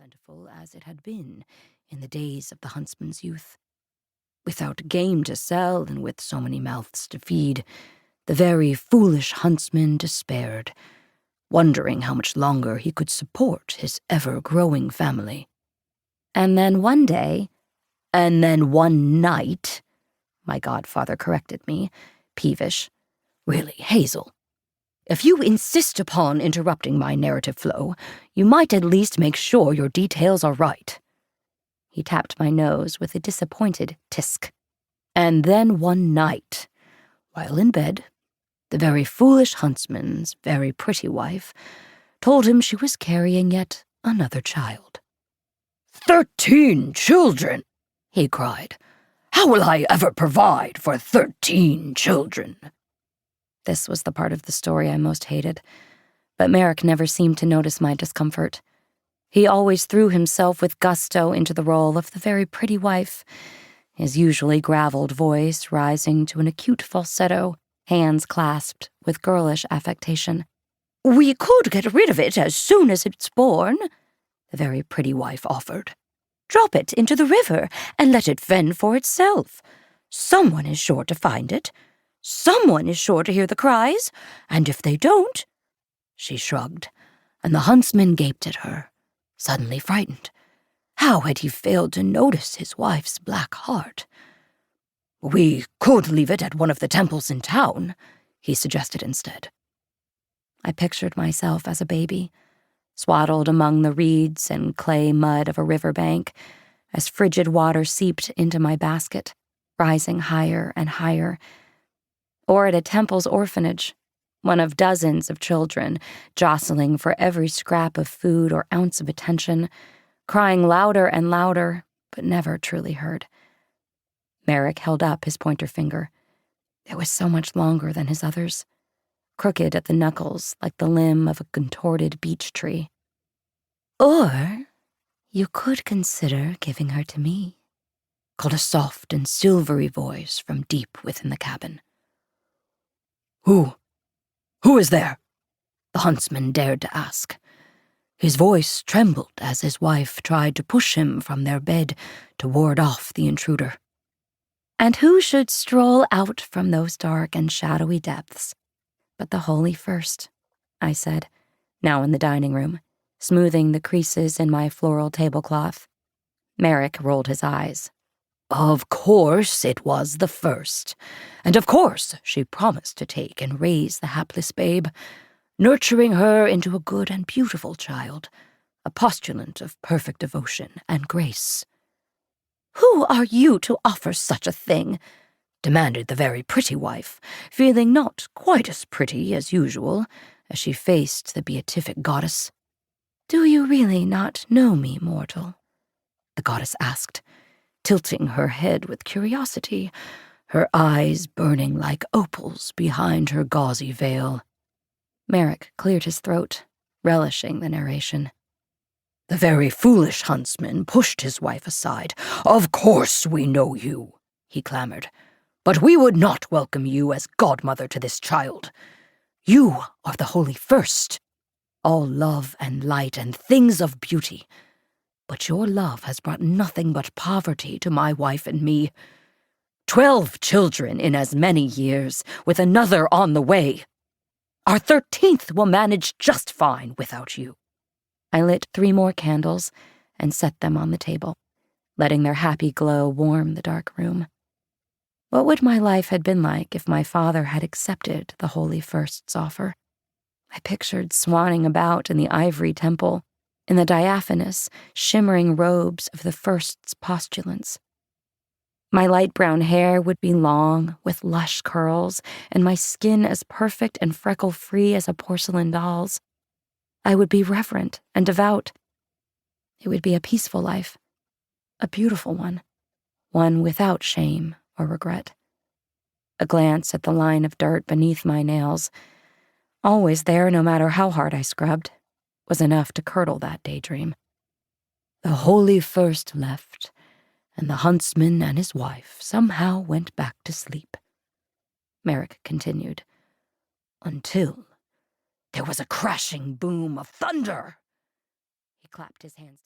plentiful as it had been in the days of the huntsman's youth. Without game to sell and with so many mouths to feed, the very foolish huntsman despaired, wondering how much longer he could support his ever-growing family. And then one night, my godfather corrected me, peevish. Really, Hazel, if you insist upon interrupting my narrative flow, you might at least make sure your details are right. He tapped my nose with a disappointed tisk. And then one night, while in bed, the very foolish huntsman's very pretty wife told him she was carrying yet another child. 13 children, he cried. How will I ever provide for 13 children? This was the part of the story I most hated, but Merrick never seemed to notice my discomfort. He always threw himself with gusto into the role of the very pretty wife, his usually graveled voice rising to an acute falsetto, hands clasped with girlish affectation. We could get rid of it as soon as it's born, the very pretty wife offered. Drop it into the river and let it fend for itself. Someone is sure to find it. Someone is sure to hear the cries, and if they don't... She shrugged, and the huntsman gaped at her, suddenly frightened. How had he failed to notice his wife's black heart? We could leave it at one of the temples in town, he suggested instead. I pictured myself as a baby, swaddled among the reeds and clay mud of a riverbank, as frigid water seeped into my basket, rising higher and higher. Or at a temple's orphanage, one of dozens of children jostling for every scrap of food or ounce of attention, crying louder and louder, but never truly heard. Merrick held up his pointer finger. It was so much longer than his others, crooked at the knuckles like the limb of a contorted beech tree. Or you could consider giving her to me, called a soft and silvery voice from deep within the cabin. Who is there? The huntsman dared to ask. His voice trembled as his wife tried to push him from their bed to ward off the intruder. And who should stroll out from those dark and shadowy depths but the Holy First, I said, now in the dining room, smoothing the creases in my floral tablecloth. Merrick rolled his eyes. Of course it was the first, and of course she promised to take and raise the hapless babe, nurturing her into a good and beautiful child, a postulant of perfect devotion and grace. Who are you to offer such a thing? Demanded the very pretty wife, feeling not quite as pretty as usual as she faced the beatific goddess. Do you really not know me, mortal? The goddess asked, tilting her head with curiosity, her eyes burning like opals behind her gauzy veil. Merrick cleared his throat, relishing the narration. The very foolish huntsman pushed his wife aside. Of course we know you, he clamored, but we would not welcome you as godmother to this child. You are the Holy First, all love and light and things of beauty. But your love has brought nothing but poverty to my wife and me. 12 children in as many years, with another on the way. Our 13th will manage just fine without you. I lit 3 more candles and set them on the table, letting their happy glow warm the dark room. What would my life have been like if my father had accepted the Holy First's offer? I pictured swanning about in the ivory temple, in the diaphanous, shimmering robes of the First's postulants. My light brown hair would be long, with lush curls, and my skin as perfect and freckle-free as a porcelain doll's. I would be reverent and devout. It would be a peaceful life, a beautiful one without shame or regret. A glance at the line of dirt beneath my nails, always there no matter how hard I scrubbed, was enough to curdle that daydream. The Holy First left, and the huntsman and his wife somehow went back to sleep. Merrick continued, until there was a crashing boom of thunder. He clapped his hands together.